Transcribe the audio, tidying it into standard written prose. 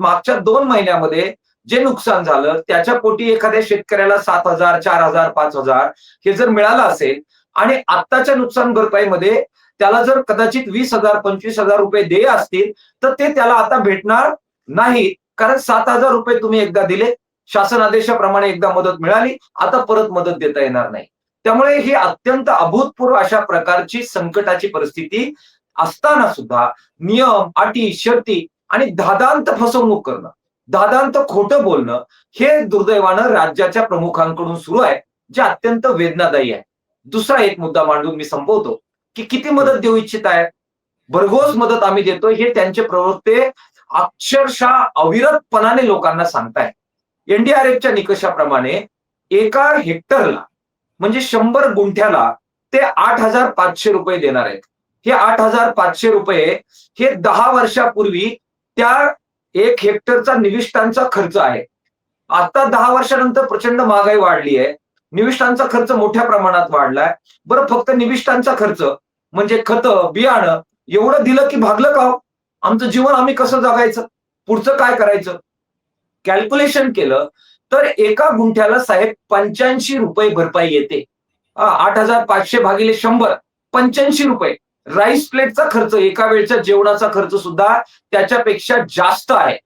मागच्या 2 महिन्यामध्ये जे नुकसान झालं त्याच्या पोटी एखाद्या शेतकऱ्याला 7,000, 4,000, 5,000 हे जर मिळालं असेल आणि आत्ताच्या नुकसान भरपाईमध्ये त्याला जर कदाचित 20,000, 25,000 रुपये देय असतील, तर ते त्याला आता भेटणार नाही. कारण 7,000 रुपये तुम्ही एकदा दिले, शासन आदेशाप्रमाणे एकदा मदत मिळाली, आता परत मदत देता येणार नाही. त्यामुळे ही अत्यंत अभूतपूर्व अशा प्रकारची संकटाची परिस्थिती असताना सुद्धा नियम, अटी, शर्ती आणि धादांत फसवणूक करणं, धादांत खोटं बोलणं, हे दुर्दैवानं राज्याच्या प्रमुखांकडून सुरू आहे, जे अत्यंत वेदनादायी आहे. दुसरा एक मुद्दा मांडून मी संपवतो, की किती मदत देऊ इच्छित आहे? भरघोस मदत आम्ही देतोय हे त्यांचे प्रवक्ते अक्षरशः अविरतपणाने लोकांना सांगतायत. एनडीआरएफच्या निकषाप्रमाणे एका हेक्टरला म्हणजे 100 गुंठ्याला ते 8,500 रुपये देणार आहेत. हे 8,500 रुपये हे 10 वर्षापूर्वी त्या 1 हेक्टरचा निविष्ठांचा खर्च आहे. आता 10 वर्षानंतर प्रचंड महागाई वाढली आहे. निविष्ठांचा खर्च मोठ्या प्रमाणात वाढलाय. बरं फक्त निविष्ठांचा खर्च म्हणजे खतं, बियाणं एवढं दिलं की भागलं का हो? आमचं जीवन आम्ही कसं जगायचं? पुढचं काय करायचं? कॅल्क्युलेशन केलं तर एका गुंठ्याला साहेब 85 रुपये भरपाई येते. 8,500 भागिले 100 85 रुपये. राईस प्लेटचा खर्च एका वेळच्या जेवणाचा खर्च सुद्धा त्याच्यापेक्षा जास्त आहे.